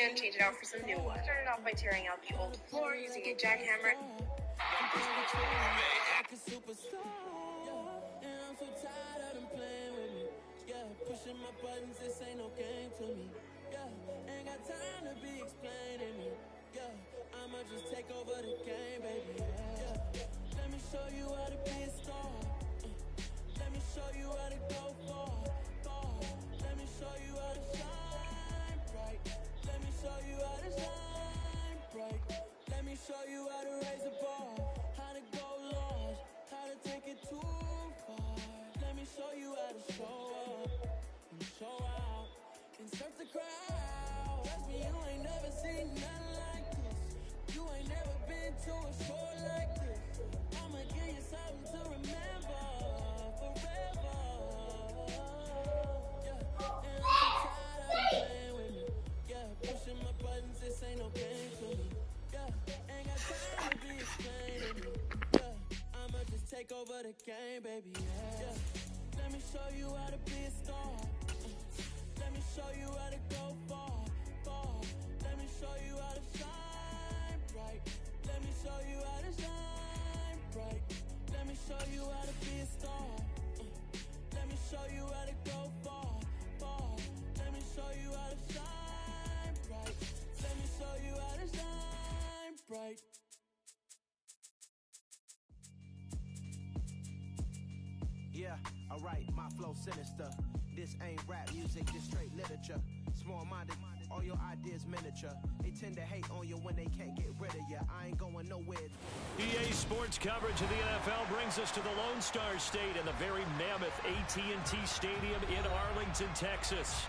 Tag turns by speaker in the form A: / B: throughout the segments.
A: and change it out for some new wood. Started off by tearing out the old floor using a jackhammer.
B: Pushing my buttons, this ain't no game to me. Ain't got time to be explaining me. I'ma just take over the game, baby. Let me show you how to be a star. Let me show you how to go far. Let me show you how to shine bright. Let me show you how to shine bright. Let me show you how to raise the bar, how to go large, how to take it too far. Let me show you how to show up and show out and search the crowd. Trust me, you ain't never seen nothing like this. You ain't never been to a show like this. I'ma give you something to remember forever. And I'm so tired of them playing with me. Pushing my buttons, this ain't no game to me. Ain't got time to be explaining me. I'ma just take over the game, baby. Let me show you how to be a star. Let me show you how to go far. Let me show you how to shine bright. Let me show you how to shine bright. Let me show you how to be a star. Let me show you how to go far. Let me show you how to shine bright. Let me show you how to shine bright.
C: Yeah, alright, my flow sinister. This ain't rap music, this straight literature. Small-minded, all your ideas miniature. They tend to hate on you when they can't get rid of you. I ain't going nowhere.
D: EA Sports coverage of the NFL brings us to the Lone Star State and the very mammoth AT&T Stadium in Arlington, Texas.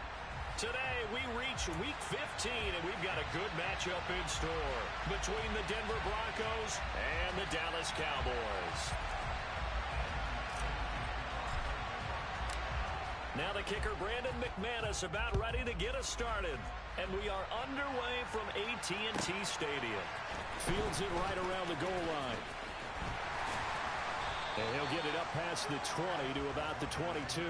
D: Today, we reach Week 15, and we've got a good matchup in store between the Denver Broncos and the Dallas Cowboys. Now the kicker, Brandon McManus, about ready to get us started. And we are underway from AT&T Stadium. Fields it right around the goal line. And he'll get it up past the 20 to about the 22.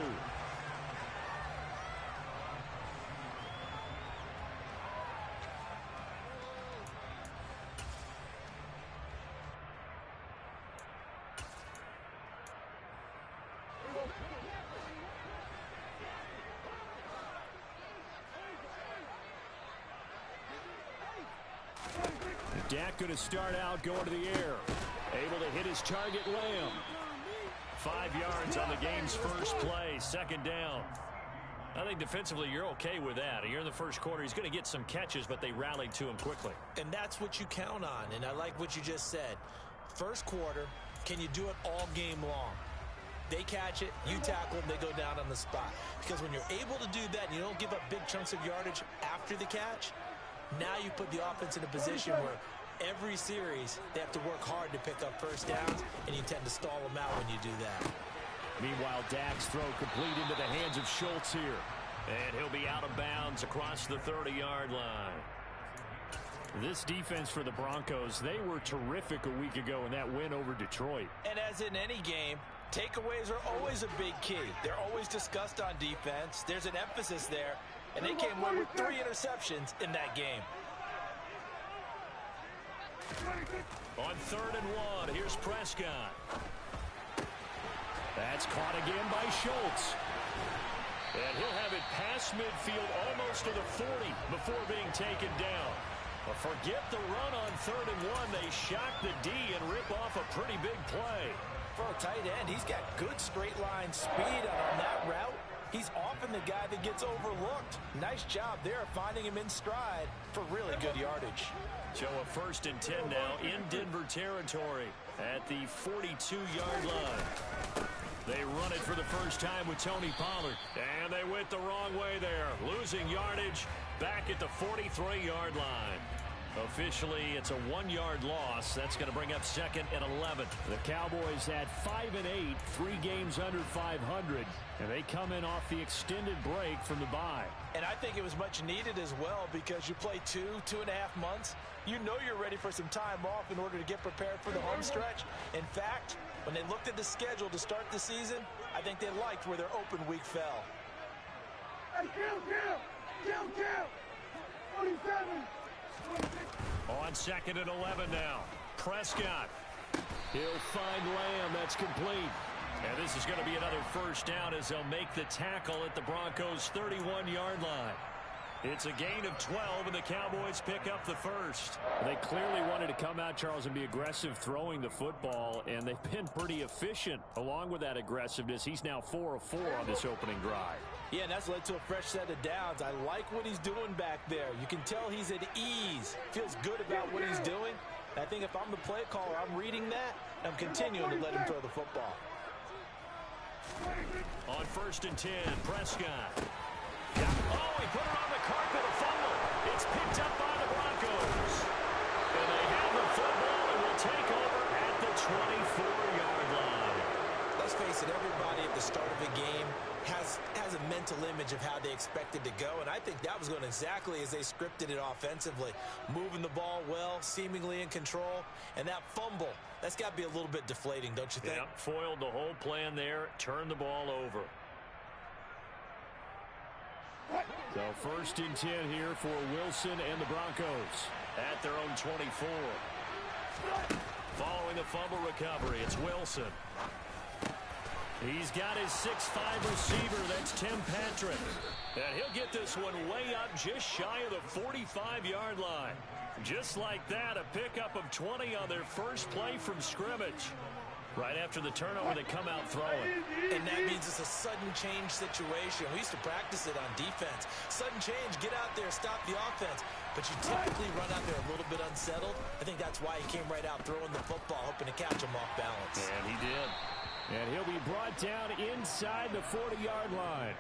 D: Dak going to start out going to the air. Able to hit his target, Lamb. 5 yards on the game's first play, second down. I think defensively you're okay with that. You're in the first quarter. He's going to get some catches, but they rallied to him quickly.
E: And that's what you count on, and I like what you just said. First quarter, can you do it all game long? They catch it, you tackle them, they go down on the spot. Because when you're able to do that and you don't give up big chunks of yardage after the catch, now you put the offense in a position where every series they have to work hard to pick up first downs, and you tend to stall them out when you do that.
D: Meanwhile, Dak's throw complete into the hands of Schultz here. And he'll be out of bounds across the 30-yard line. This defense for the Broncos, they were terrific a week ago in that win over Detroit.
E: And as in any game, takeaways are always a big key. They're always discussed on defense. There's an emphasis there, and they came away with 3 interceptions in that game.
D: On 3rd and 1, here's Prescott. That's caught again by Schultz. And he'll have it past midfield almost to the 40 before being taken down. But forget the run on 3rd and 1. They shock the D and rip off a pretty big play.
E: For a tight end, he's got good straight line speed on that route. He's often the guy that gets overlooked. Nice job there finding him in stride for really good yardage.
D: So a 1st and 10 now in Denver territory at the 42-yard line. They run it for the first time with Tony Pollard. And they went the wrong way there. Losing yardage back at the 43-yard line. Officially, it's a 1-yard loss. That's going to bring up 2nd and 11. The Cowboys at 5-8, 3 games under 500. And they come in off the extended break from the bye.
E: And I think it was much needed as well because you play 2.5 months. You know you're ready for some time off in order to get prepared for the home stretch. In fact, when they looked at the schedule to start the season, I think they liked where their open week fell.
B: Hey, kill!
D: On 2nd and 11 now. Prescott. He'll find Lamb. That's complete. And this is going to be another first down as they'll make the tackle at the Broncos' 31-yard line. It's a gain of 12, and the Cowboys pick up the first.
F: They clearly wanted to come out, Charles, and be aggressive throwing the football, and they've been pretty efficient along with that aggressive. He's now 4 of 4 on this opening drive.
E: Yeah, and that's led to a fresh set of downs. I like what he's doing back there. You can tell he's at ease. Feels good about what he's doing. I think if I'm the play caller, I'm reading that, and I'm continuing to let him throw the football.
D: On 1st and 10, Prescott. Oh, he put it on the carpet, a fumble. It's picked up by the Broncos. And they have the football and will take over at the 24-yard line.
E: Let's face it, everybody at the start of a game has a mental image of how they expect it to go, and I think that was going exactly as they scripted it offensively. Moving the ball well, seemingly in control, and that fumble, that's got to be a little bit deflating, don't you think?
D: Yeah, foiled the whole plan there, turned the ball over. So 1st and 10 here for Wilson and the Broncos at their own 24. Following the fumble recovery, it's Wilson. He's got his 6'5" receiver, that's Tim Patrick. And he'll get this one way up just shy of the 45-yard line. Just like that, a pickup of 20 on their first play from scrimmage. Right after the turnover, they come out throwing.
E: And that means it's a sudden change situation. We used to practice it on defense. Sudden change, get out there, stop the offense. But you typically run out there a little bit unsettled. I think that's why he came right out throwing the football, hoping to catch him off balance.
D: And he did.
F: And he'll be brought down inside the 40-yard line.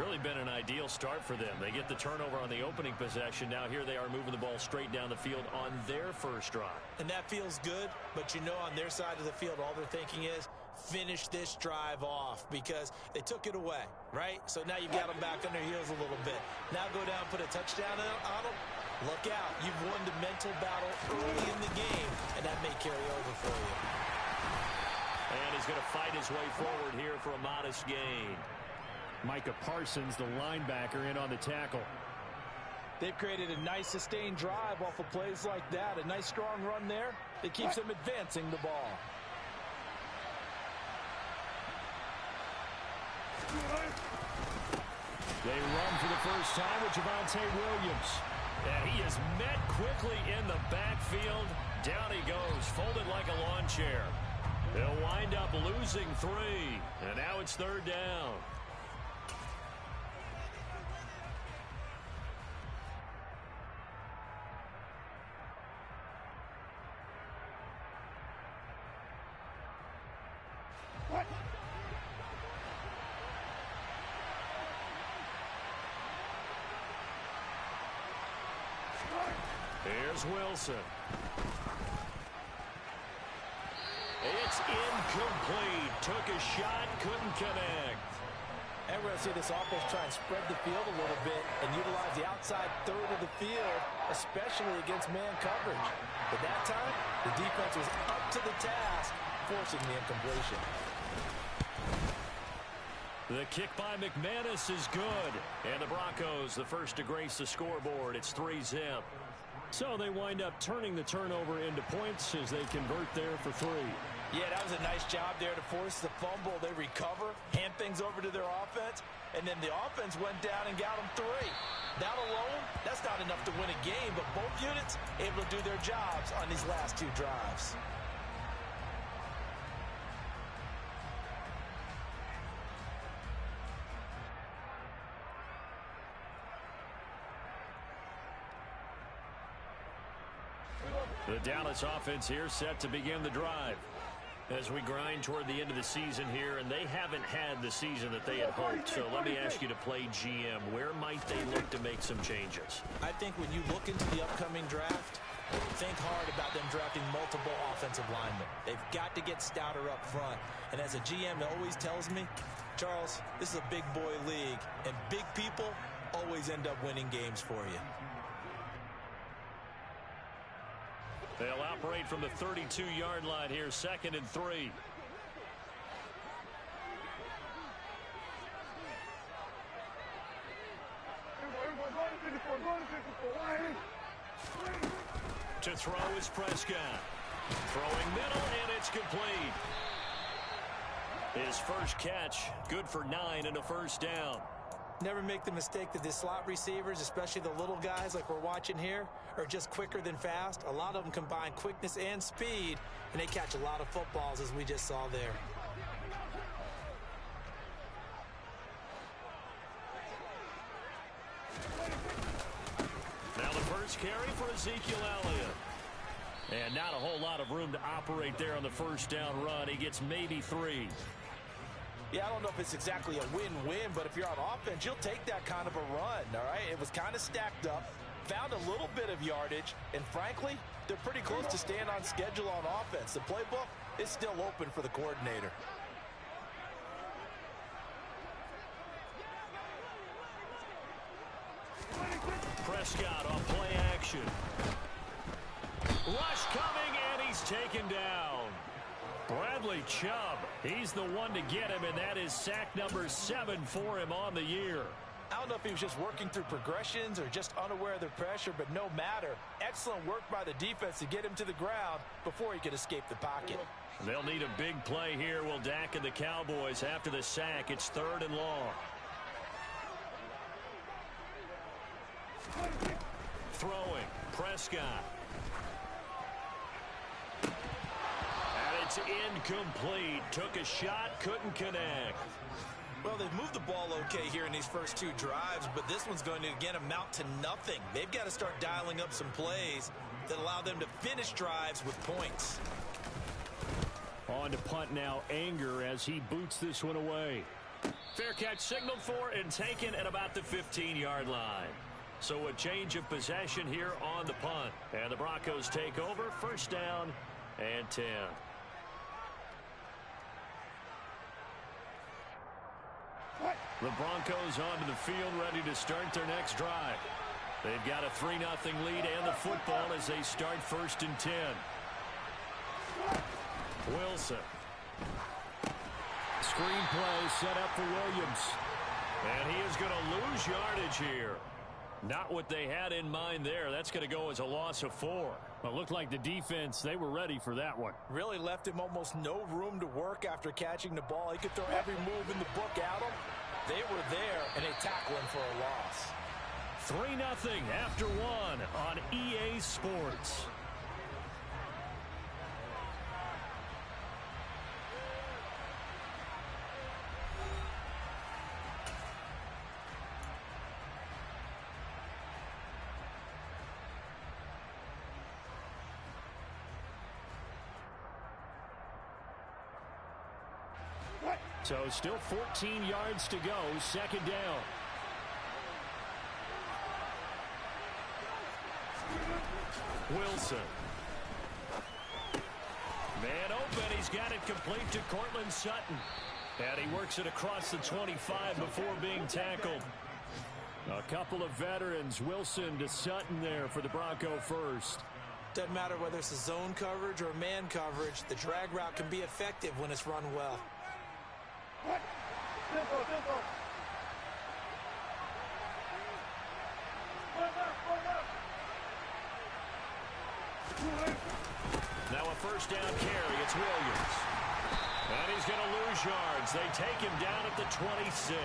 D: Really been an ideal start for them. They get the turnover on the opening possession. Now here they are moving the ball straight down the field on their first drive.
E: And that feels good, but you know on their side of the field, all they're thinking is finish this drive off because they took it away, right? So now you got them back on their heels a little bit. Now go down and put a touchdown on them. Look out. You've won the mental battle early in the game, and that may carry over for you.
D: And he's going to fight his way forward here for a modest gain.
F: Micah Parsons, the linebacker, in on the tackle.
E: They've created a nice sustained drive off of plays like that. A nice strong run there that keeps them advancing the ball.
F: They run for the first time with Javonte Williams.
D: And he is met quickly in the backfield. Down he goes, folded like a lawn chair. They'll wind up losing 3. And now it's 3rd down. Here's Wilson. It's incomplete. Took a shot, couldn't connect.
E: And we're going to see this offense try and spread the field a little bit and utilize the outside third of the field, especially against man coverage. But that time, the defense was up to the task, forcing the incompletion.
D: The kick by McManus is good. And the Broncos, the first to grace the scoreboard. It's 3-zip.
F: So they wind up turning the turnover into points as they convert there for 3.
E: Yeah, that was a nice job there to force the fumble. They recover, hand things over to their offense, and then the offense went down and got them 3. That alone, that's not enough to win a game, but both units able to do their jobs on these last 2 drives.
D: The Dallas offense here set to begin the drive as we grind toward the end of the season here, and they haven't had the season that they had hoped. So let me ask you to play GM. Where might they look to make some changes?
E: I think when you look into the upcoming draft, think hard about them drafting multiple offensive linemen. They've got to get stouter up front. And as a GM always tells me, Charles, this is a big boy league, and big people always end up winning games for you.
D: They'll operate from the 32-yard line here, 2nd and 3. throw is Prescott. Throwing middle, and it's complete. His first catch, good for 9 and a first down.
E: Never make the mistake that the slot receivers, especially the little guys like we're watching here, are just quicker than fast. A lot of them combine quickness and speed, and they catch a lot of footballs, as we just saw there.
D: Now the first carry for Ezekiel Elliott. And not a whole lot of room to operate there on the first down run. He gets maybe 3.
E: Yeah, I don't know if it's exactly a win-win, but if you're on offense, you'll take that kind of a run, all right? It was kind of stacked up, found a little bit of yardage, and frankly, they're pretty close to staying on schedule on offense. The playbook is still open for the coordinator.
D: Prescott on play action. Rush coming, and he's taken down. Bradley Chubb, he's the one to get him, and that is sack number 7 for him on the year.
E: I don't know if he was just working through progressions or just unaware of the pressure, but no matter. Excellent work by the defense to get him to the ground before he could escape the pocket.
D: They'll need a big play here, will Dak and the Cowboys after the sack. It's 3rd and long. Throwing, Prescott. It's incomplete. Took a shot, couldn't connect.
E: Well, they've moved the ball okay here in these first 2 drives, but this one's going to, again, amount to nothing. They've got to start dialing up some plays that allow them to finish drives with points.
F: On to punt now, Anger, as he boots this one away.
D: Fair catch signaled for and taken at about the 15-yard line. So a change of possession here on the punt. And the Broncos take over, first down and 10. The Broncos onto the field, ready to start their next drive. They've got a 3-0 lead and the football as they start 1st and 10. Wilson.
F: Screen play set up for Williams.
D: And he is going to lose yardage here. Not what they had in mind there. That's going to go as a loss of 4.
F: Well, it looked like the defense, they were ready for that one.
E: Really left him almost no room to work after catching the ball. He could throw every move in the book at him. They were there, and they tackled him for a loss.
D: 3-0 after 1 on EA Sports.
F: So still 14 yards to go, 2nd down.
D: Wilson. Man open. He's got it complete to Cortland Sutton. And he works it across the 25 before being tackled.
F: A couple of veterans, Wilson to Sutton there for the Bronco first.
E: Doesn't matter whether it's a zone coverage or man coverage, the drag route can be effective when it's run well.
D: Now a first down carry. It's Williams. And he's going to lose yards. They take him down at the 26.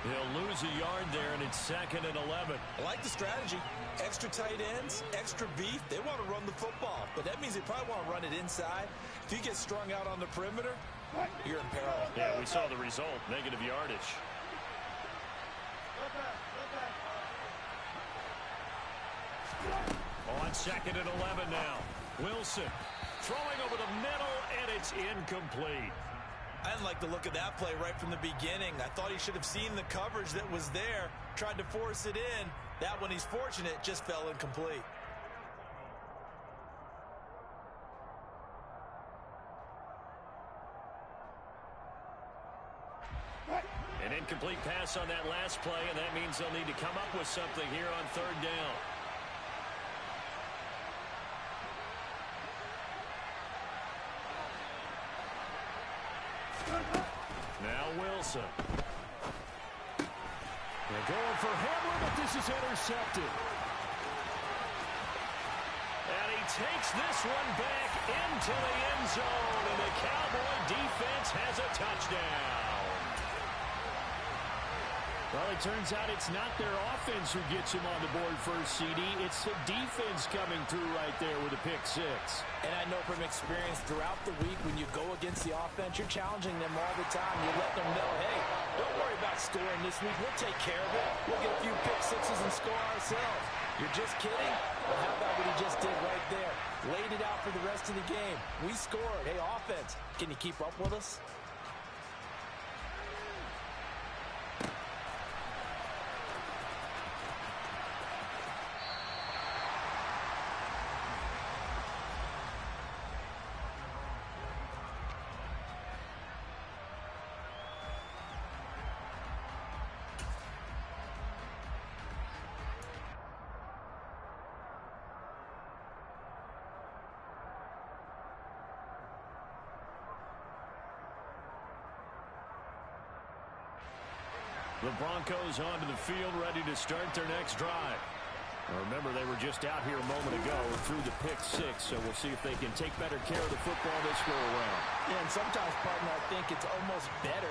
D: He'll lose a yard there, and it's 2nd and 11.
E: I like the strategy. Extra tight ends, extra beef. They want to run the football, but that means they probably want to run it inside. If you get strung out on the perimeter, you're in peril.
D: Yeah, we saw the result. Negative yardage. On 2nd and 11 now. Wilson throwing over the middle, and it's incomplete.
E: I didn't like the look of that play right from the beginning. I thought he should have seen the coverage that was there, tried to force it in. That one, he's fortunate, just fell incomplete.
D: An incomplete pass on that last play, and that means they'll need to come up with something here on 3rd down. Now Wilson.
F: They're going for Hamler, but this is intercepted.
D: And he takes this one back into the end zone, and the Cowboy defense has a touchdown. Well, it turns out it's not their offense who gets him on the board first, CD. It's the defense coming through right there with a pick six.
E: And I know from experience throughout the week when you go against the offense, you're challenging them all the time. You let them know, hey, don't worry about scoring this week. We'll take care of it. We'll get a few pick sixes and score ourselves. You're just kidding? Well, how about what he just did right there? Laid it out for the rest of the game. We scored. Hey, offense, can you keep up with us?
D: The Broncos onto the field, ready to start their next drive. Now remember, they were just out here a moment ago through the pick six, so we'll see if they can take better care of the football this go around.
E: Yeah, and sometimes, partner, I think it's almost better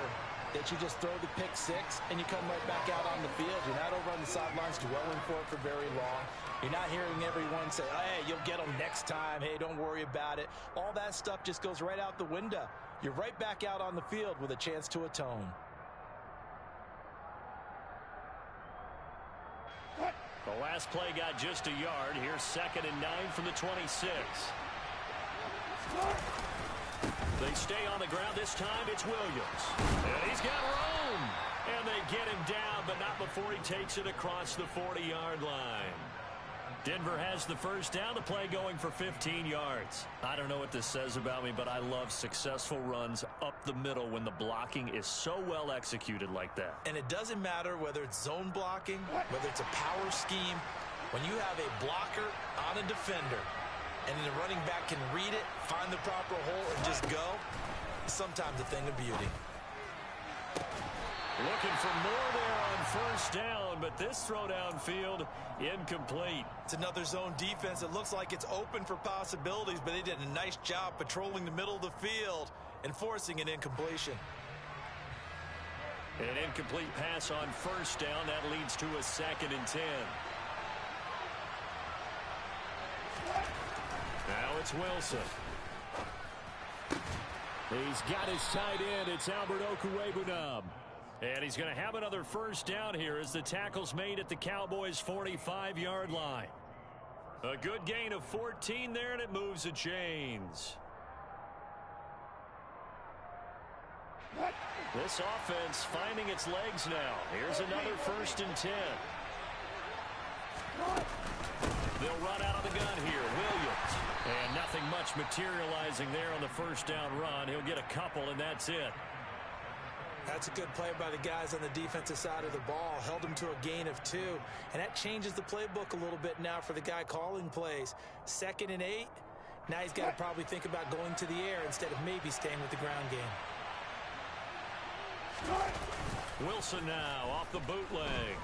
E: that you just throw the pick six and you come right back out on the field. You're not over on the sidelines dwelling for it for very long. You're not hearing everyone say, hey, you'll get them next time. Hey, don't worry about it. All that stuff just goes right out the window. You're right back out on the field with a chance to atone.
D: The last play got just a yard. Here's 2nd and 9 from the 26. They stay on the ground. This time it's Williams. And he's got room. And they get him down, but not before he takes it across the 40-yard line. Denver has the first down. The play going for 15 yards. I don't know what this says about me, but I love successful runs up the middle when the blocking is so well executed like that.
E: And it doesn't matter whether it's zone blocking, whether it's a power scheme. When you have a blocker on a defender and the running back can read it, find the proper hole, and just go, sometimes a thing of beauty.
D: Looking for more there on first down, but this throw downfield incomplete.
E: It's another zone defense. It looks like it's open for possibilities, but they did a nice job patrolling the middle of the field and forcing an incompletion.
D: An incomplete pass on first down. That leads to a 2nd and 10. Now it's Wilson. He's got his tight end. It's Albert Okwuegbunam. And he's going to have another first down here as the tackle's made at the Cowboys' 45-yard line. A good gain of 14 there, and it moves the chains. This offense finding its legs now. Here's another 1st and 10. They'll run out of the gun here. Williams. And nothing much materializing there on the first down run. He'll get a couple, and that's it.
E: That's a good play by the guys on the defensive side of the ball. Held him to a gain of 2. And that changes the playbook a little bit now for the guy calling plays. 2nd and 8. Now he's got to probably think about going to the air instead of maybe staying with the ground game.
D: Wilson now off the bootleg.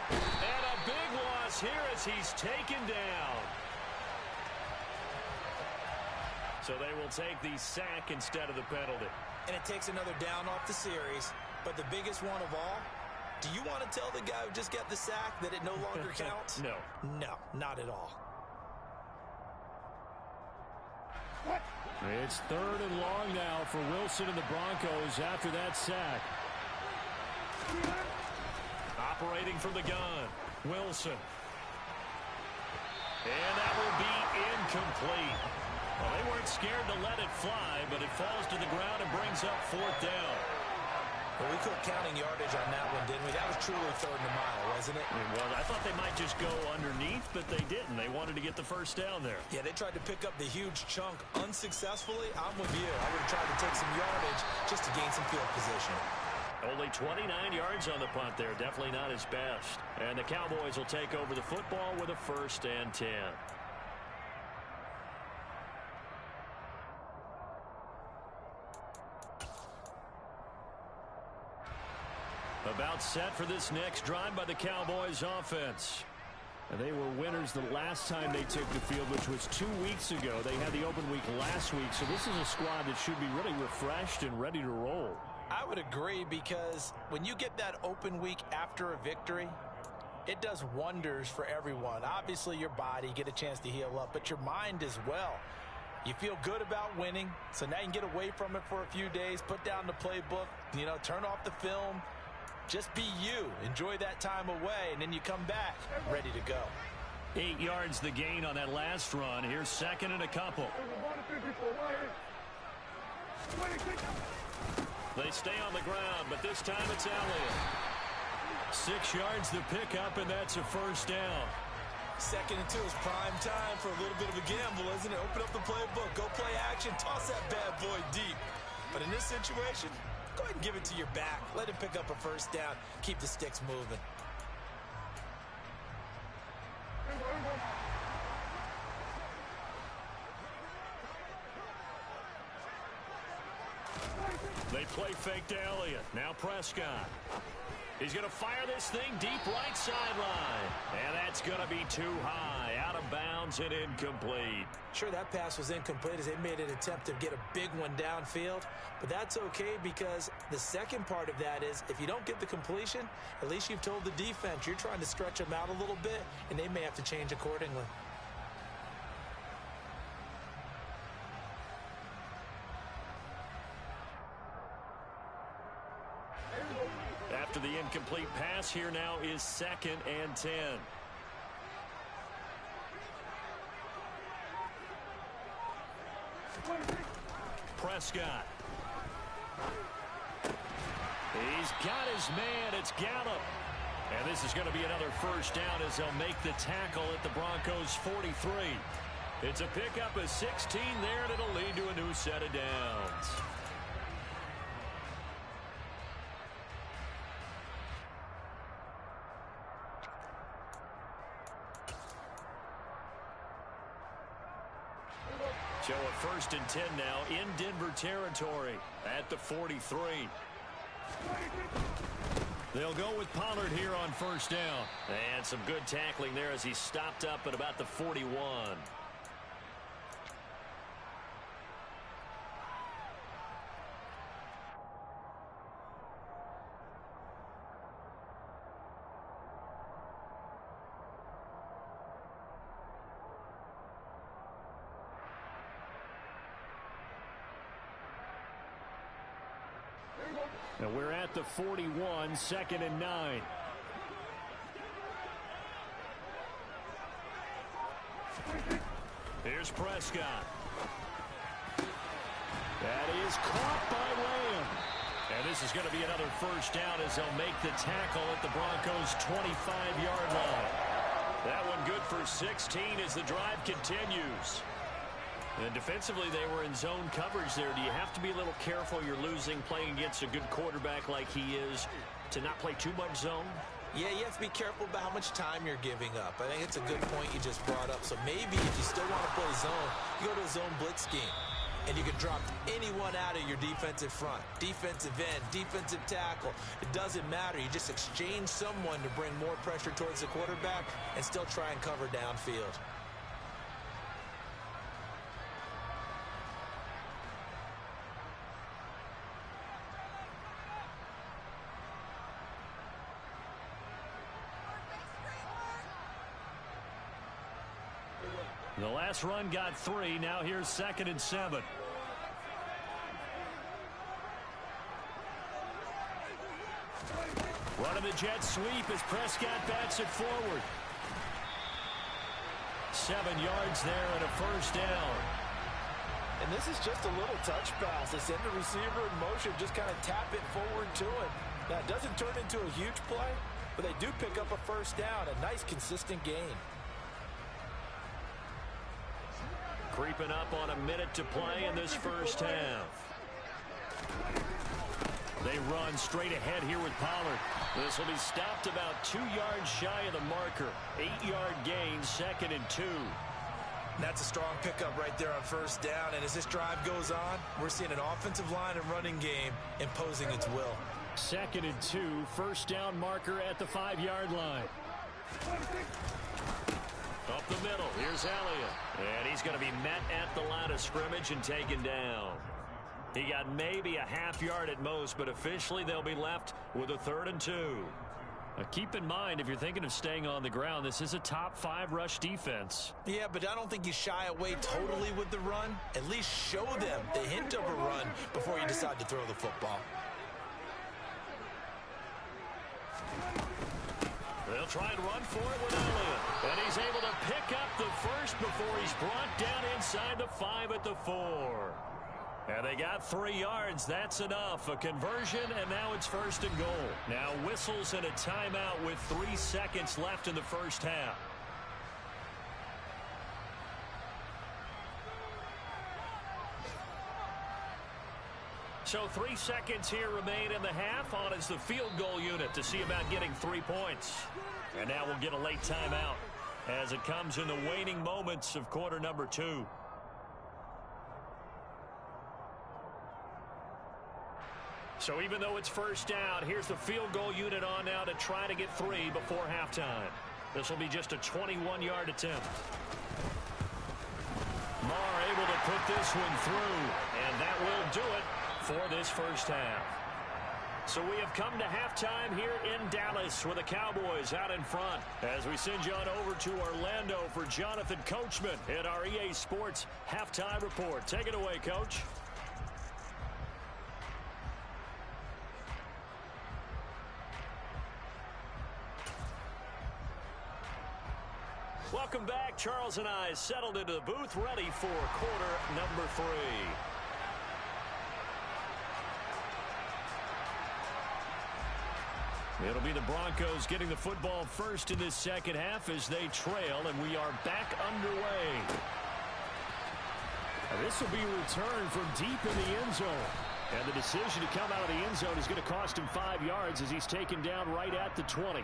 D: And a big loss here as he's taken down. So they will take the sack instead of the penalty.
E: And it takes another down off the series. But the biggest one of all, do you want to tell the guy who just got the sack that it no longer counts?
D: No.
E: No, not at all.
D: It's 3rd and long now for Wilson and the Broncos after that sack. Operating from the gun, Wilson. And that will be incomplete. Well, they weren't scared to let it fly, but it falls to the ground and brings up 4th down.
E: Well, we quit counting yardage on that one, didn't we? That was truly 3rd and a mile, wasn't it?
D: It was. I thought they might just go underneath, but they didn't. They wanted to get the first down there.
E: Yeah, they tried to pick up the huge chunk unsuccessfully. I'm with you. I would have tried to take some yardage just to gain some field position.
D: Only 29 yards on the punt there. Definitely not his best. And the Cowboys will take over the football with a 1st and 10. About set for this next drive by the Cowboys offense.
F: And they were winners the last time they took the field, which was 2 weeks ago. They had the open week last week, so this is a squad that should be really refreshed and ready to roll.
E: I would agree, because when you get that open week after a victory, it does wonders for everyone. Obviously, your body, get a chance to heal up, but your mind as well. You feel good about winning, so now you can get away from it for a few days, put down the playbook, turn off the film. Just be you. Enjoy that time away, and then you come back ready to go.
F: 8 yards the gain on that last run. Here's second and a couple. They stay on the ground, but this time it's Elliott. 6 yards the pickup, and that's a first down.
E: 2nd and 2 is prime time for a little bit of a gamble, isn't it? Open up the playbook, go play action, toss that bad boy deep. But in this situation, go ahead and give it to your back. Let him pick up a first down. Keep the sticks moving.
F: They play fake to Elliott. Now Prescott. He's going to fire this thing deep right sideline. And that's going to be too high. Out of bounds and incomplete.
E: Sure, that pass was incomplete as they made an attempt to get a big one downfield. But that's okay, because the second part of that is if you don't get the completion, at least you've told the defense you're trying to stretch them out a little bit, and they may have to change accordingly.
F: After the incomplete pass, here now is 2nd and 10. Prescott. He's got his man. It's Gallup. And this is going to be another first down as they'll make the tackle at the Broncos' 43. It's a pickup of 16 there, and it'll lead to a new set of downs. So a 1st and 10 now in Denver territory at the 43. They'll go with Pollard here on first down. And some good tackling there as he stopped up at about the 41. And we're at the 41, 2nd and 9. Here's Prescott. That is caught by Lamb. And this is going to be another first down as they'll make the tackle at the Broncos' 25-yard line. That one good for 16 as the drive continues. And defensively, they were in zone coverage there. Do you have to be a little careful? You're losing, playing against a good quarterback like he is, to not play too much zone?
E: Yeah, you have to be careful about how much time you're giving up. I think it's a good point you just brought up. So maybe if you still want to play zone, you go to a zone blitz scheme. And you can drop anyone out of your defensive front. Defensive end, defensive tackle. It doesn't matter. You just exchange someone to bring more pressure towards the quarterback and still try and cover downfield.
F: The last run got 3. Now here's 2nd and 7. Running the jet sweep as Prescott bats it forward. 7 yards there and a first down.
E: And this is just a little touch pass. They send the receiver in motion, just kind of tap it forward to him. Now, it doesn't turn into a huge play, but they do pick up a first down, a nice, consistent gain.
F: Creeping up on a minute to play in this first half. They run straight ahead here with Pollard. This will be stopped about 2 yards shy of the marker. 8-yard gain, 2nd and 2.
E: That's a strong pickup right there on first down. And as this drive goes on, we're seeing an offensive line and running game imposing its will.
F: 2nd and 2, first down marker at the 5-yard line. Up the middle, here's Elliott. And he's going to be met at the line of scrimmage and taken down. He got maybe a half yard at most, but officially they'll be left with a 3rd and 2.
D: Now keep in mind, if you're thinking of staying on the ground, this is a top 5 rush defense.
E: Yeah, but I don't think you shy away totally with the run. At least show them the hint of a run before you decide to throw the football.
F: They'll try and run for it with Elliott. And he's able to pick up the first before he's brought down inside the 5 at the 4. And they got 3 yards. That's enough. A conversion, and now it's 1st and goal. Now whistles and a timeout with 3 seconds left in the first half. So 3 seconds here remain in the half. On is the field goal unit to see about getting 3 points. And now we'll get a late timeout as it comes in the waning moments of quarter number 2. So even though it's 1st down, here's the field goal unit on now to try to get 3 before halftime. This will be just a 21-yard attempt. Marr able to put this one through, and that will do it for this first half. So we have come to halftime here in Dallas with the Cowboys out in front as we send you on over to Orlando for Jonathan Coachman in our EA Sports Halftime Report. Take it away, Coach. Welcome back. Charles and I settled into the booth, ready for quarter number 3. It'll be the Broncos getting the football first in this second half as they trail, and we are back underway.
D: This will be returned from deep in the end zone. And the decision to come out of the end zone is going to cost him 5 yards as he's taken down right at the 20.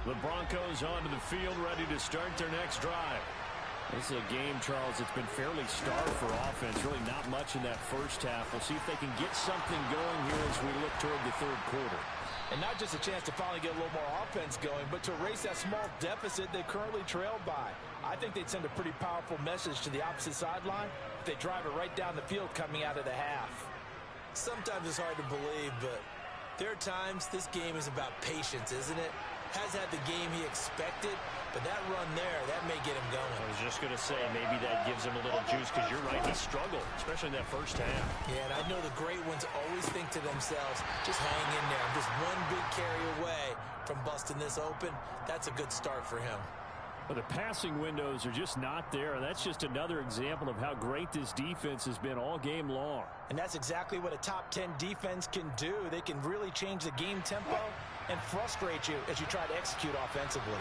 D: The Broncos onto the field, ready to start their next drive. This is a game, Charles, that's been fairly starved for offense. Really not much in that first half. We'll see if they can get something going here as we look toward the 3rd quarter.
E: And not just a chance to finally get a little more offense going, but to erase that small deficit they currently trailed by. I think they'd send a pretty powerful message to the opposite sideline if they drive it right down the field coming out of the half. Sometimes it's hard to believe, but there are times this game is about patience, isn't it? Has had the game he expected, but that run there, that may get him going.
F: I was just going to say, maybe that gives him a little juice, because you're right, he struggled, especially in that first half.
E: Yeah, and I know the great ones always think to themselves, just hang in there. I'm just one big carry away from busting this open. That's a good start for him.
D: But the passing windows are just not there, and that's just another example of how great this defense has been all game long.
E: And that's exactly what a top 10 defense can do. They can really change the game tempo and frustrate you as you try to execute offensively.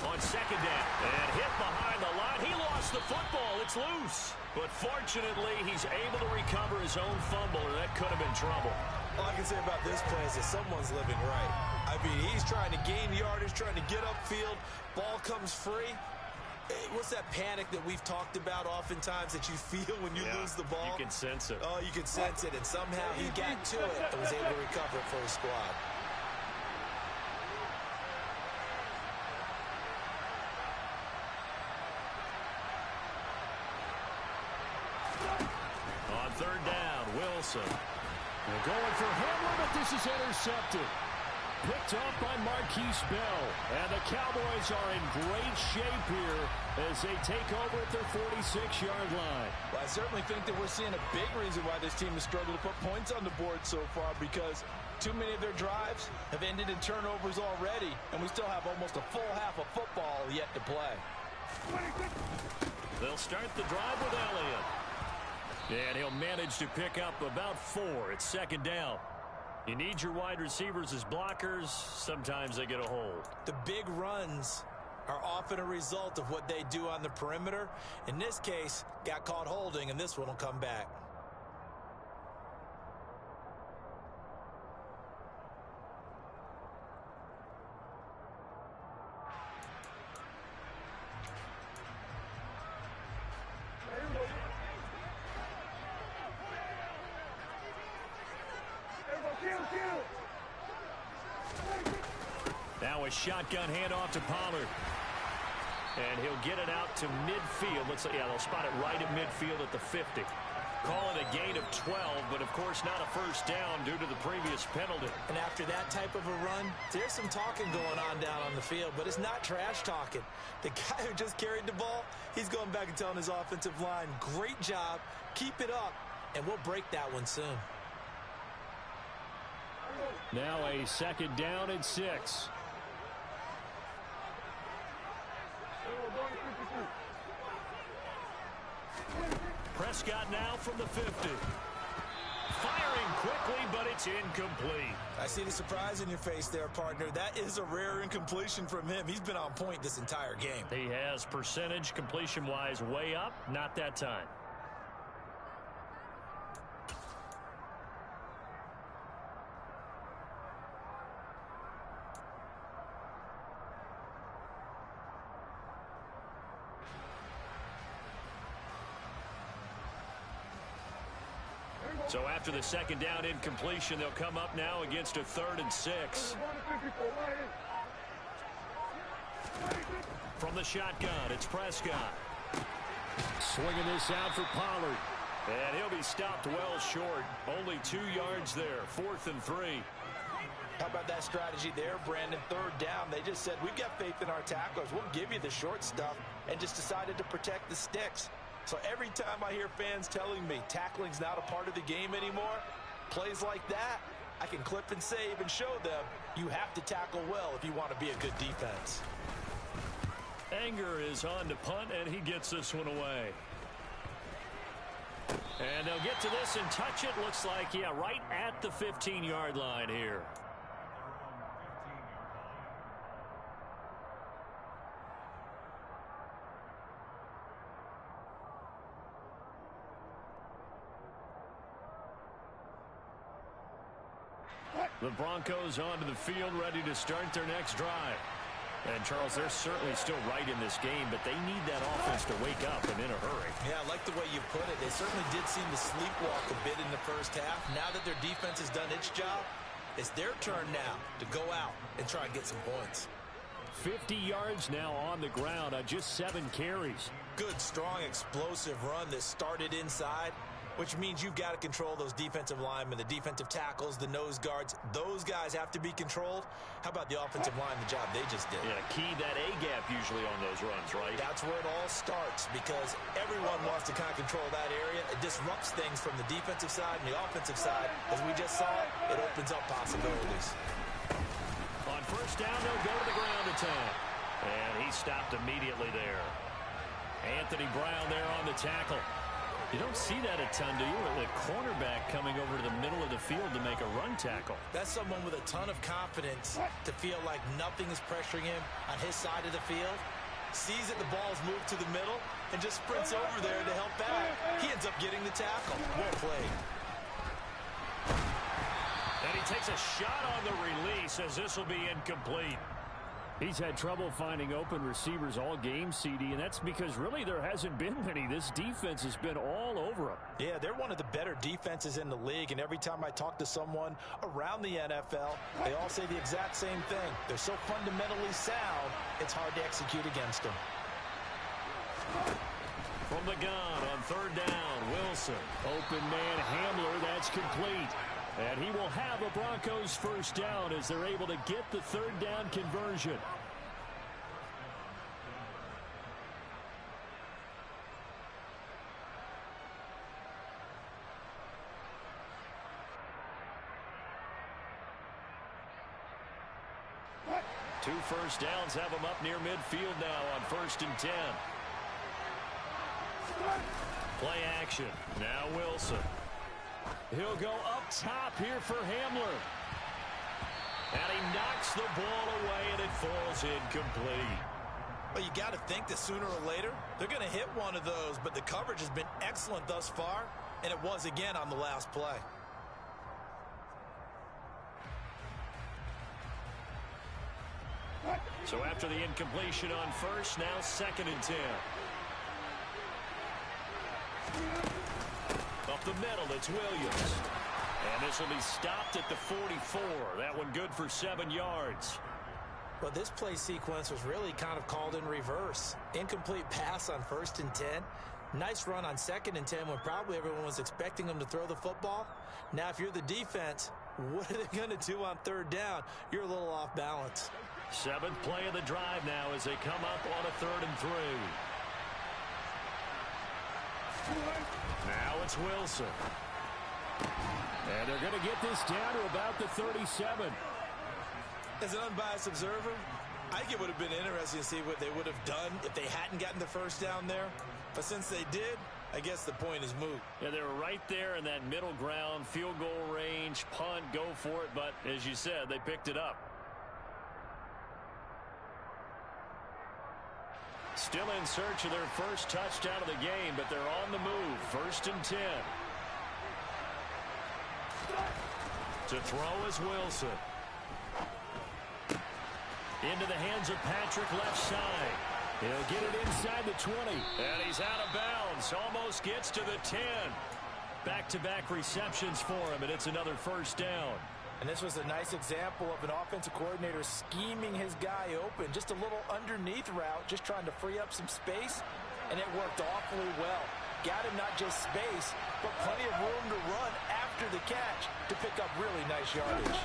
F: On second down, and hit behind the line. He lost the football. It's loose. But fortunately, he's able to recover his own fumble, or that could have been trouble.
E: All I can say about this play is that someone's living right. I mean, he's trying to gain yardage, trying to get upfield. Ball comes free. What's that panic that we've talked about oftentimes that you feel when you lose the ball?
F: You can sense it.
E: Oh, you can sense it, and somehow he got to it and was able to recover it for his squad.
F: On 3rd down, Wilson.
D: They're going for Hamlin, but this is intercepted. Picked off by Marquise Bell. And the Cowboys are in great shape here as they take over at their 46-yard line.
G: Well, I certainly think that we're seeing a big reason why this team has struggled to put points on the board so far, because too many of their drives have ended in turnovers already, and we still have almost a full half of football yet to play.
F: They'll start the drive with Elliott. And he'll manage to pick up about 4. It's 2nd down. You need your wide receivers as blockers. Sometimes they get a hold.
E: The big runs are often a result of what they do on the perimeter. In this case, got caught holding, and this one will come back.
D: Now a shotgun handoff to Pollard. And he'll get it out to midfield. They'll spot it right at midfield at the 50. Call it a gain of 12, but of course not a first down due to the previous penalty.
E: And after that type of a run, there's some talking going on down on the field, but it's not trash talking. The guy who just carried the ball, he's going back and telling his offensive line, great job, keep it up, and we'll break that one soon.
D: Now a second down and 6. Prescott now from the 50. Firing quickly, but it's incomplete.
E: I see the surprise in your face there, partner. That is a rare incompletion from him. He's been on point this entire game.
D: He has percentage completion-wise way up. Not that time. So after the second down incompletion, they'll come up now against a 3rd and 6. From the shotgun, it's Prescott. Swinging this out for Pollard. And he'll be stopped well short. Only 2 yards there. 4th and 3.
E: How about that strategy there, Brandon? 3rd down. They just said, we've got faith in our tacklers. We'll give you the short stuff, and just decided to protect the sticks. So every time I hear fans telling me tackling's not a part of the game anymore, plays like that, I can clip and save and show them you have to tackle well if you want to be a good defense.
D: Anger is on to punt, and he gets this one away. And they'll get to this and touch it. Looks like, right at the 15-yard line here. The Broncos onto the field, ready to start their next drive. And, Charles, they're certainly still right in this game, but they need that offense to wake up and in a hurry.
E: Yeah, I like the way you put it. They certainly did seem to sleepwalk a bit in the first half. Now that their defense has done its job, it's their turn now to go out and try and get some points.
D: 50 yards now on the ground on just 7 carries.
E: Good, strong, explosive run that started inside, which means you've got to control those defensive linemen, the defensive tackles, the nose guards. Those guys have to be controlled. How about the offensive line, the job they just did?
D: Yeah, key that A-gap usually on those runs, right?
E: That's where it all starts, because everyone wants to kind of control that area. It disrupts things from the defensive side and the offensive side. As we just saw, it opens up possibilities.
D: On first down, they'll go to the ground attack. And he stopped immediately there. Anthony Brown there on the tackle. You don't see that a ton, do you? The cornerback coming over to the middle of the field to make a run tackle.
E: That's someone with a ton of confidence to feel like nothing is pressuring him on his side of the field. Sees that the ball's moved to the middle and just sprints over there to help out. He ends up getting the tackle. Well played.
D: And he takes a shot on the release as this will be incomplete. He's had trouble finding open receivers all game, CD, and that's because really there hasn't been many. This defense has been all over him.
E: Yeah, they're one of the better defenses in the league, and every time I talk to someone around the NFL, they all say the exact same thing. They're so fundamentally sound, it's hard to execute against them.
D: From the gun on third down, Wilson. Open man Hamler, that's complete. And he will have a Broncos first down as they're able to get the third down conversion. Two first downs have them up near midfield now on 1st and 10. Play action. Now Wilson. He'll go up top here for Hamler. And he knocks the ball away, and it falls incomplete.
E: Well, you got to think that sooner or later, they're going to hit one of those, but the coverage has been excellent thus far, and it was again on the last play.
D: So after the incompletion on first, now 2nd and 10. Up the middle, it's Williams. And this will be stopped at the 44. That one good for 7 yards.
E: Well, this play sequence was really kind of called in reverse. Incomplete pass on 1st and 10. Nice run on 2nd and 10 when probably everyone was expecting them to throw the football. Now, if you're the defense, what are they going to do on 3rd down? You're a little off balance.
D: 7th play of the drive now as they come up on a 3rd and 3. Now it's Wilson. And they're going to get this down to about the 37.
E: As an unbiased observer, I think it would have been interesting to see what they would have done if they hadn't gotten the 1st down there. But since they did, I guess the point is moot.
D: Yeah, they were right there in that middle ground, field goal range, punt, go for it. But as you said, they picked it up. Still in search of their first touchdown of the game, but they're on the move. 1st and 10. To throw is Wilson. Into the hands of Patrick, left side. He'll get it inside the 20. And he's out of bounds. Almost gets to the 10. Back-to-back receptions for him, and it's another 1st down.
E: And this was a nice example of an offensive coordinator scheming his guy open. Just a little underneath route, just trying to free up some space, and it worked awfully well. Got him not just space, but plenty of room to run after the catch to pick up really nice yardage.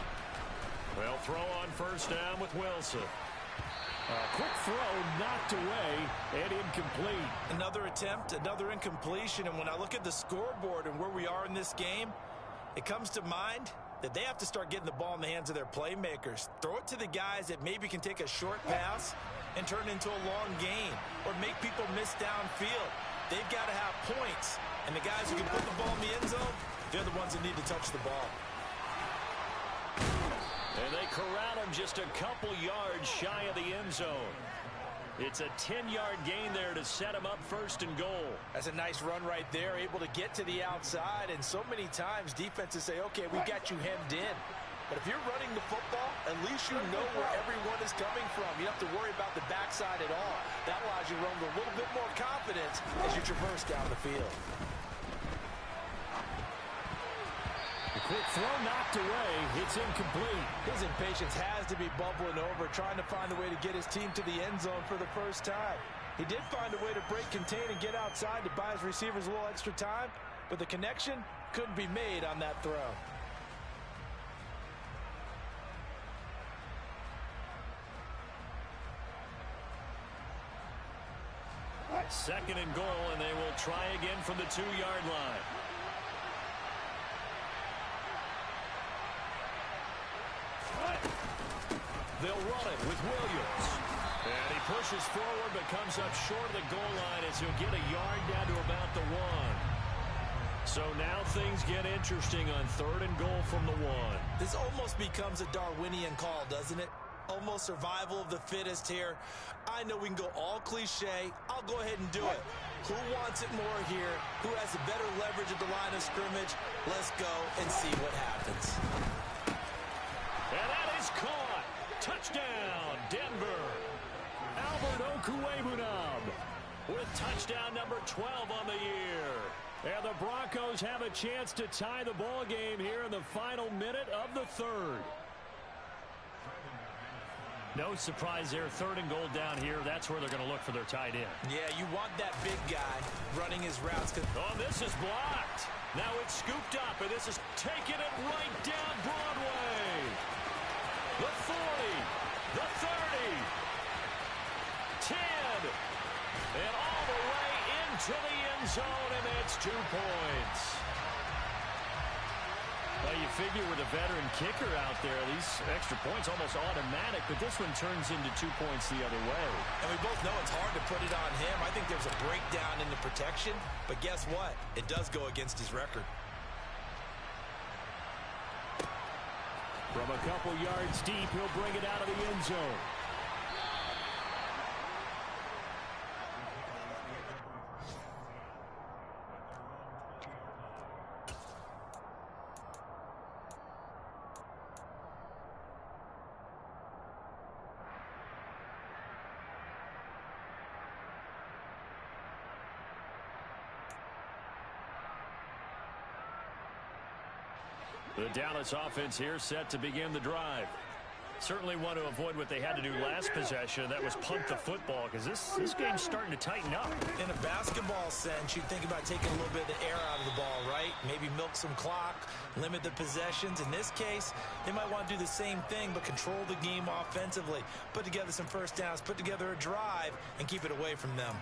D: Well, throw on 1st down with Wilson. A quick throw knocked away and incomplete.
E: Another attempt, another incompletion, and when I look at the scoreboard and where we are in this game, it comes to mind that they have to start getting the ball in the hands of their playmakers. Throw it to the guys that maybe can take a short pass and turn it into a long gain or make people miss downfield. They've got to have points, and the guys who can put the ball in the end zone, they're the ones that need to touch the ball.
D: And they corral him just a couple yards shy of the end zone. It's a 10-yard gain there to set him up 1st and goal.
E: That's a nice run right there, able to get to the outside. And so many times defenses say, okay, we got you hemmed in. But if you're running the football, at least you know where everyone is coming from. You don't have to worry about the backside at all. That allows you to run with a little bit more confidence as you traverse down the field.
D: A quick throw knocked away. It's incomplete.
E: His impatience has to be bubbling over, trying to find a way to get his team to the end zone for the first time. He did find a way to break, contain, and get outside to buy his receivers a little extra time, but the connection couldn't be made on that throw.
D: 2nd and goal, and they will try again from the 2-yard line. They'll run it with Williams. And he pushes forward but comes up short of the goal line as he'll get a yard down to about the 1. So now things get interesting on 3rd and goal from the 1.
E: This almost becomes a Darwinian call, doesn't it? Almost survival of the fittest here. I know we can go all cliche. I'll go ahead and do it. Who wants it more here? Who has the better leverage at the line of scrimmage? Let's go and see what happens.
D: And that is caught. Touchdown, Denver. Albert Okwuegbunam with touchdown number 12 on the year. And the Broncos have a chance to tie the ball game here in the final minute of the 3rd. No surprise there. 3rd and goal down here. That's where they're going to look for their tight end.
E: Yeah, you want that big guy running his routes.
D: Oh, this is blocked. Now it's scooped up, and this is taking it right down Broadway. The 40, the 30, 10, and all the way into the end zone, and that's 2 points. Well, you figure with a veteran kicker out there, these extra points almost automatic, but this one turns into 2 points the other way.
E: And we both know it's hard to put it on him. I think there's a breakdown in the protection, but guess what? It does go against his record.
D: From a couple yards deep, he'll bring it out of the end zone. The Dallas offense here set to begin the drive. Certainly want to avoid what they had to do last possession. That was punt the football, because this game's starting to tighten up.
E: In a basketball sense, you think about taking a little bit of the air out of the ball, right? Maybe milk some clock, limit the possessions. In this case, they might want to do the same thing, but control the game offensively. Put together some first downs, put together a drive, and keep it away from them.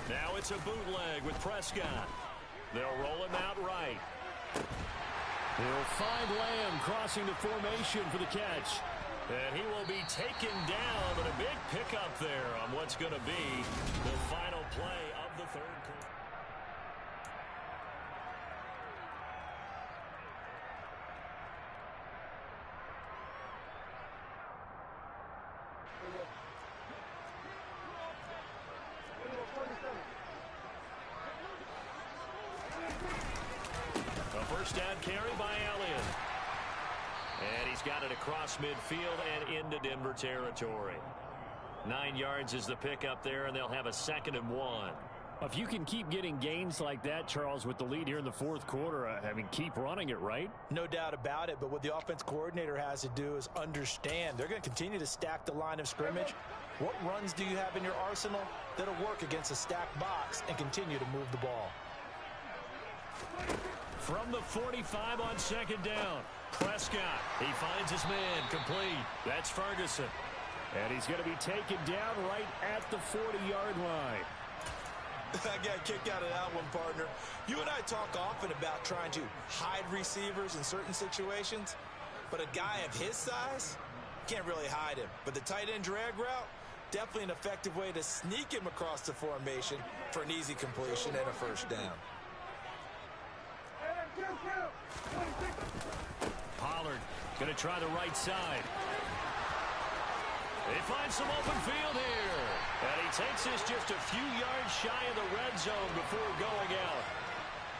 D: Now it's a bootleg with Prescott. They'll roll him out right. He'll find Lamb crossing the formation for the catch. And he will be taken down, but a big pickup there on what's going to be the final play of the third quarter. A first down carry by Elliott. And he's got it across midfield and into Denver territory. 9 yards is the pickup there, and they'll have a 2nd and 1.
F: If you can keep getting gains like that, Charles, with the lead here in the fourth quarter, I mean, keep running it, right?
E: No doubt about it, but what the offense coordinator has to do is understand they're going to continue to stack the line of scrimmage. What runs do you have in your arsenal that'll work against a stacked box and continue to move the ball?
D: From the 45 on 2nd down, Prescott. He finds his man complete. That's Ferguson.
F: And he's going to be taken down right at the 40-yard line.
E: I got a kick out of that one, partner. You and I talk often about trying to hide receivers in certain situations, but a guy of his size can't really hide him. But the tight end drag route, definitely an effective way to sneak him across the formation for an easy completion and a first down.
D: Pollard going to try the right side. They find some open field here. And he takes this just a few yards shy of the red zone before going out.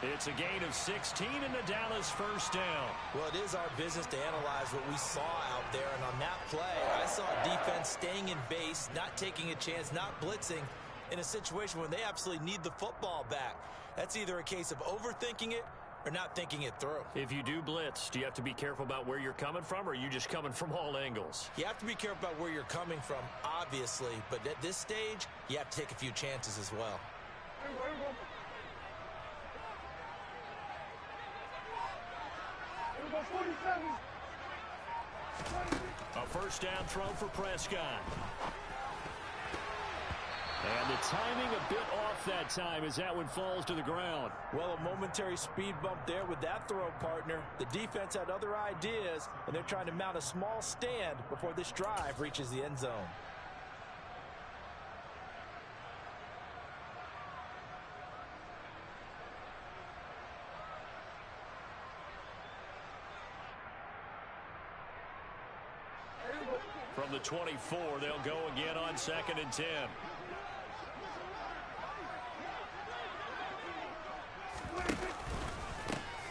D: It's a gain of 16 in the Dallas first down.
E: Well, it is our business to analyze what we saw out there. And on that play, I saw defense staying in base, not taking a chance, not blitzing in a situation when they absolutely need the football back. That's either a case of overthinking it or not thinking it through.
D: If you do blitz, do you have to be careful about where you're coming from, or are you just coming from all angles?
E: You have to be careful about where you're coming from, obviously, but at this stage, you have to take a few chances as well.
D: A first down throw for Prescott. And the timing a bit off that time as that one falls to the ground.
E: Well, a momentary speed bump there with that throw, partner. The defense had other ideas, and they're trying to mount a small stand before this drive reaches the end zone.
D: From the 24, they'll go again on 2nd and 10.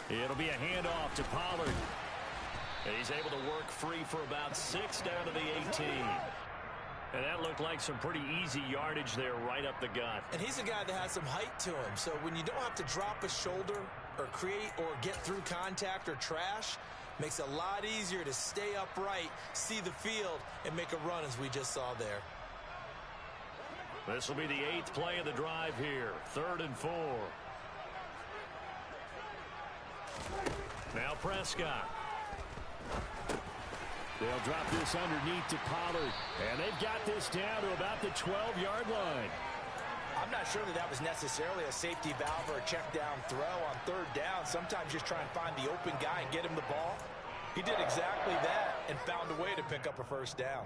D: It'll be a handoff to Pollard. He's able to work free for about 6 down to the 18. And that looked like some pretty easy yardage there right up the gut.
E: And he's a guy that has some height to him. So when you don't have to drop a shoulder or create or get through contact or trash, makes it a lot easier to stay upright, see the field, and make a run as we just saw there.
D: This will be the 8th play of the drive here. 3rd and 4. Now Prescott.
F: They'll drop this underneath to Pollard. And they've got this down to about the 12-yard line.
E: I'm not sure that was necessarily a safety valve or a check down throw on 3rd down. Sometimes just try and find the open guy and get him the ball. He did exactly that and found a way to pick up a first down.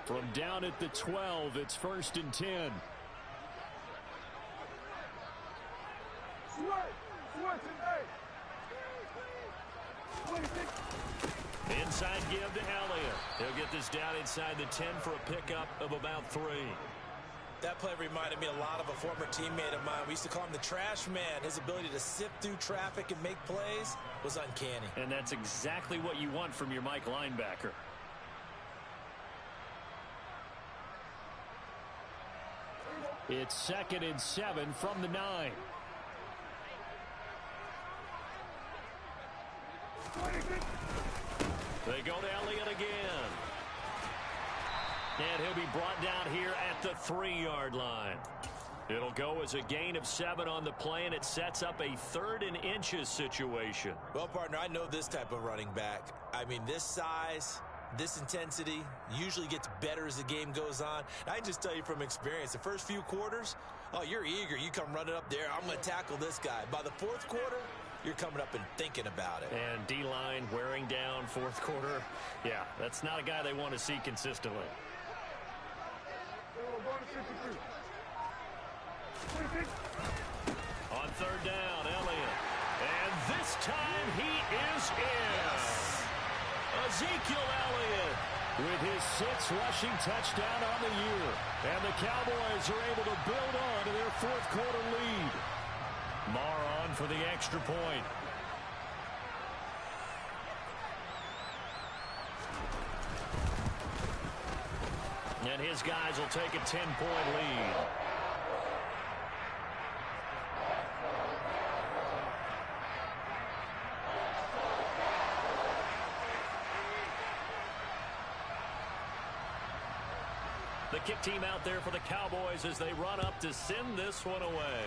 F: From down at the 12, it's 1st and 10.
D: Inside give to Elliott. He'll get this down inside the 10 for a pickup of about 3.
E: That play reminded me a lot of a former teammate of mine. We used to call him the trash man. His ability to sift through traffic and make plays was uncanny.
D: And that's exactly what you want from your Mike linebacker. It's 2nd and 7 from the 9. They go to Elliott again. And he'll be brought down here at the 3-yard line. It'll go as a gain of 7 on the play, and it sets up a 3rd and inches situation.
E: Well, partner, I know this type of running back. I mean, this size, this intensity usually gets better as the game goes on. I can just tell you from experience, the first few quarters, oh, you're eager. You come running up there, I'm going to tackle this guy. By the 4th quarter, you're coming up and thinking about it.
D: And D-line wearing down 4th quarter. Yeah, that's not a guy they want to see consistently. On 3rd down, Elliott. And this time he is in. Ezekiel Elliott with his 6th rushing touchdown on the year. And the Cowboys are able to build on to their 4th quarter lead. Marr on for the extra point. And his guys will take a 10-point lead. The kick team out there for the Cowboys as they run up to send this one away.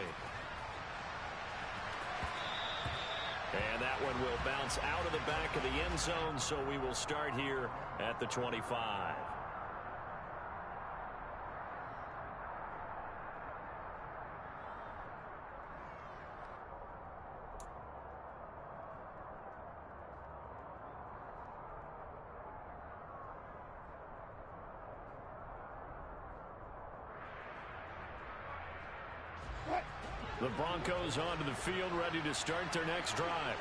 D: And that one will bounce out of the back of the end zone, so we will start here at the 25. The Broncos onto the field, ready to start their next drive.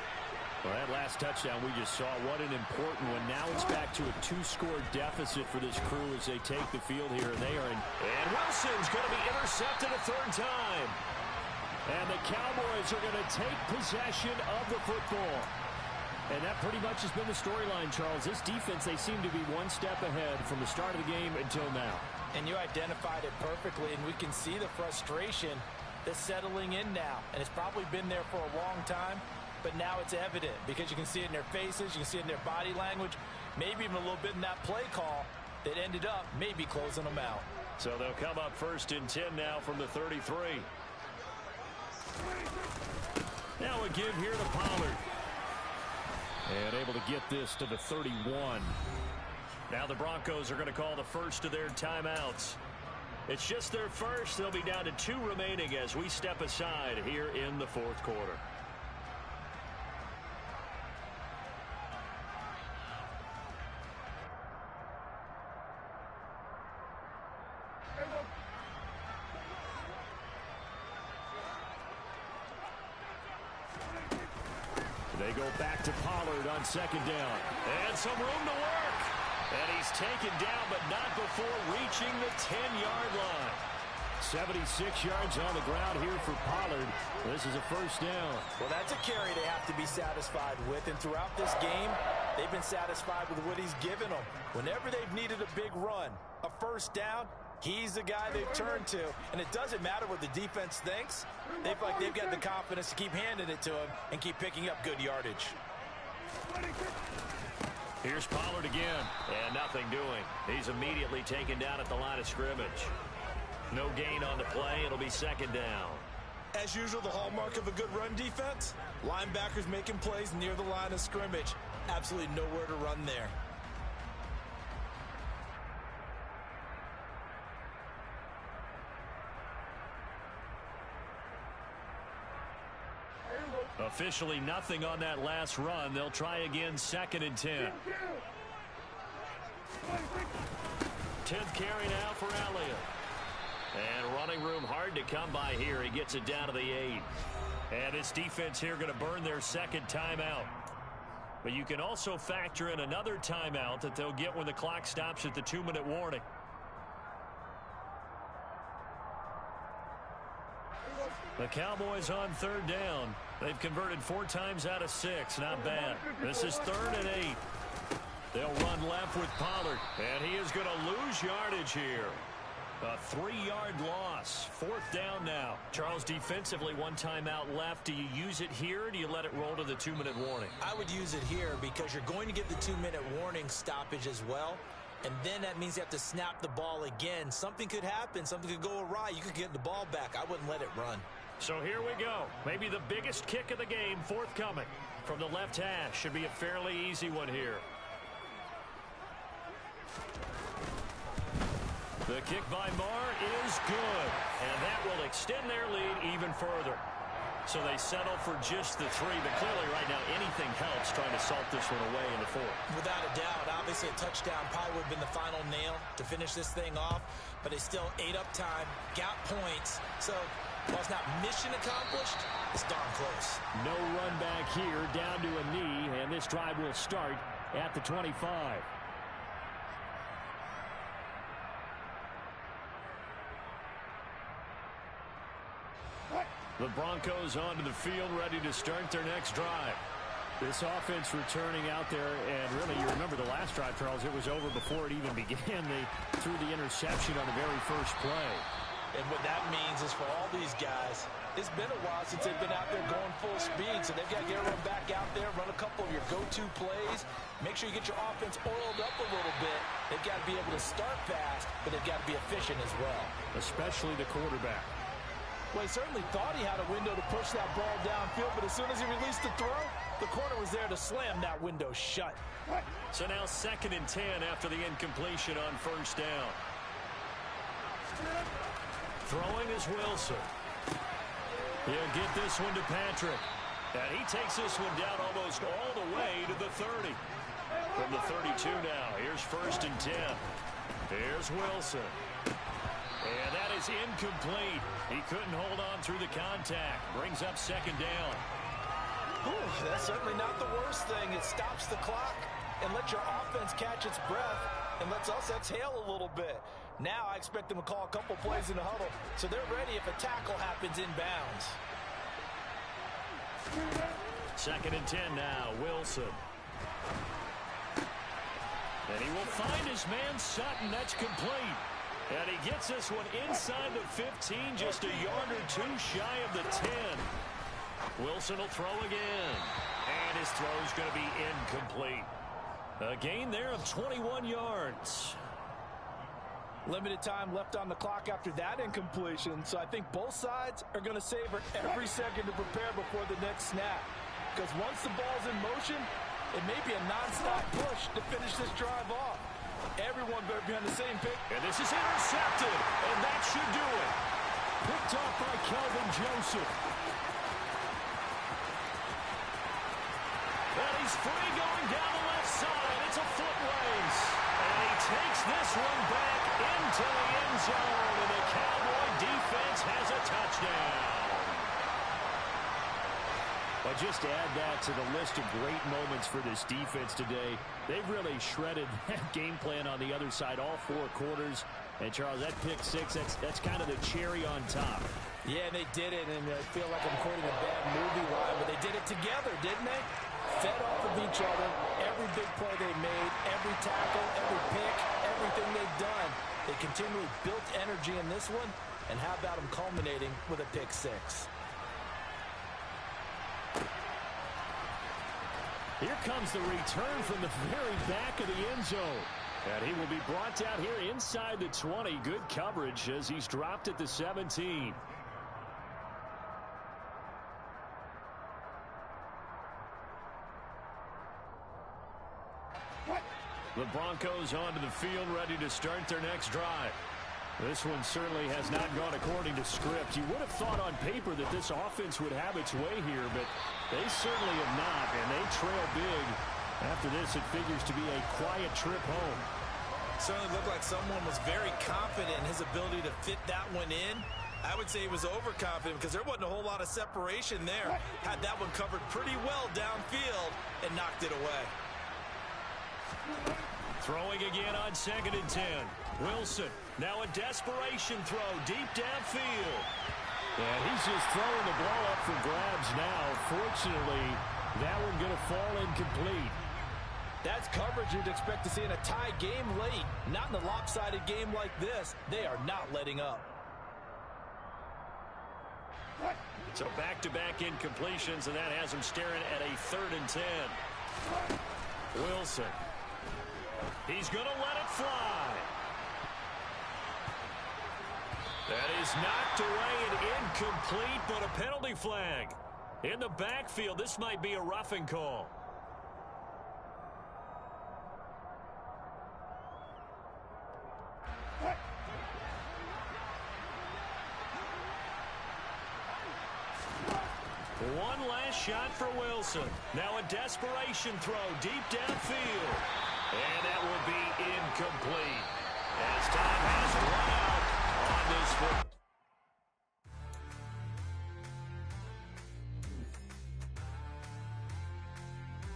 D: Well, that last touchdown we just saw, what an important one. Now it's back to a 2-score deficit for this crew as they take the field here. And they are in. And Wilson's going to be intercepted a 3rd time. And the Cowboys are going to take possession of the football. And that pretty much has been the storyline, Charles. This defense, they seem to be one step ahead from the start of the game until now.
G: And you identified it perfectly, and we can see the frustration that's settling in now. And it's probably been there for a long time, but now it's evident because you can see it in their faces, you can see it in their body language, maybe even a little bit in that play call that ended up maybe closing them out.
D: So they'll come up 1st and 10 now from the 33. Now a give here to Pollard. And able to get this to the 31. Now the Broncos are going to call the first of their timeouts. It's just their first. They'll be down to 2 remaining as we step aside here in the 4th quarter. They go back to Pollard on 2nd down. And some room to work. And he's taken down, but not before reaching the 10-yard line. 76 yards on the ground here for Pollard. This is a 1st down.
G: Well, that's a carry they have to be satisfied with. And throughout this game, they've been satisfied with what he's given them. Whenever they've needed a big run, a 1st down, he's the guy they've turned to. And it doesn't matter what the defense thinks. They've got the confidence to keep handing it to him and keep picking up good yardage.
D: Here's Pollard again, and nothing doing. He's immediately taken down at the line of scrimmage. No gain on the play. It'll be 2nd down.
E: As usual, the hallmark of a good run defense, linebackers making plays near the line of scrimmage. Absolutely nowhere to run there.
D: Officially nothing on that last run. They'll try again, 2nd and 10. 10th carry now for Elliott. And running room hard to come by here. He gets it down to the 8. And this defense here going to burn their 2nd timeout. But you can also factor in another timeout that they'll get when the clock stops at the 2-minute warning.
F: The Cowboys on third down. They've converted 4 times out of 6. Not bad. This is 3rd and 8. They'll run left with Pollard, and he is going to lose yardage here. A 3-yard loss. 4th down now. Charles, defensively, 1 timeout left. Do you use it here, or do you let it roll to the 2-minute warning?
E: I would use it here because you're going to get the 2-minute warning stoppage as well. And then that means you have to snap the ball again. Something could happen. Something could go awry. You could get the ball back. I wouldn't let it run.
F: So here we go. Maybe the biggest kick of the game forthcoming from the left hash. Should be a fairly easy one here. The kick by Marr is good, and that will extend their lead even further. So they settle for just the 3, but clearly right now anything helps trying to salt this one away in the 4th.
E: Without a doubt, obviously a touchdown probably would have been the final nail to finish this thing off, but they still ate up time, got points, so while it's not mission accomplished, it's darn close.
F: No run back here, down to a knee, and this drive will start at the 25. The Broncos onto the field, ready to start their next drive. This offense returning out there, and really, you remember the last drive, Charles, it was over before it even began. They threw the interception on the very first play.
G: And what that means is for all these guys, it's been a while since they've been out there going full speed, so they've got to get everyone back out there, run a couple of your go-to plays, make sure you get your offense oiled up a little bit. They've got to be able to start fast, but they've got to be efficient as well.
F: Especially the quarterback.
G: Well, he certainly thought he had a window to push that ball downfield, but as soon as he released the throw, the corner was there to slam that window shut.
F: So now 2nd and 10 after the incompletion on 1st down. Throwing is Wilson. He'll get this one to Patrick. And he takes this one down almost all the way to the 30. From the 32 now, here's 1st and 10. Here's Wilson. And that is incomplete. He couldn't hold on through the contact. Brings up 2nd down.
G: Ooh, that's certainly not the worst thing. It stops the clock and lets your offense catch its breath and lets us exhale a little bit. Now I expect them to call a couple plays in the huddle, so they're ready if a tackle happens inbounds.
F: 2nd and 10 now, Wilson. And he will find his man Sutton. That's complete. And he gets this one inside the 15, just a yard or 2 shy of the 10. Wilson will throw again. And his throw is going to be incomplete. A gain there of 21 yards.
G: Limited time left on the clock after that incompletion, so I think both sides are going to savor every second to prepare before the next snap. Because once the ball's in motion, it may be a nonstop push to finish this drive off. Everyone better be on the same page.
F: And this is intercepted, and that should do it. Picked off by Kelvin Joseph. And he's free going down the left side. It's a foot race. And he takes this one back into the end zone, and the Cowboy defense has a touchdown. But just to add that to the list of great moments for this defense today, they've really shredded that game plan on the other side all 4 quarters. And, Charles, that pick 6, that's kind of the cherry on top.
G: Yeah, they did it, and I feel like I'm quoting a bad movie line, but they did it together, didn't they? Fed off of each other, every big play they made, every tackle, every pick, everything they've done. They continually built energy in this one, and how about them culminating with a pick 6?
F: Here comes the return from the very back of the end zone. And he will be brought down here inside the 20. Good coverage as he's dropped at the 17. The Broncos onto the field, ready to start their next drive. This one certainly has not gone according to script. You would have thought on paper that this offense would have its way here, but they certainly have not, and they trail big. After this, it figures to be a quiet trip home.
E: Certainly looked like someone was very confident in his ability to fit that one in. I would say he was overconfident because there wasn't a whole lot of separation there. Had that one covered pretty well downfield and knocked it away.
F: Throwing again on 2nd and 10. Wilson, now a desperation throw deep downfield. And he's just throwing the ball up for grabs now. Fortunately, that one going to fall incomplete.
G: That's coverage you'd expect to see in a tie game late. Not in a lopsided game like this. They are not letting up.
F: So back-to-back incompletions, and that has him staring at a 3rd and 10. Wilson. He's going to let it fly. That is knocked away and incomplete, but a penalty flag. In the backfield, this might be a roughing call. One last shot for Wilson. Now a desperation throw deep downfield. And that will be incomplete. As time has run out on this one.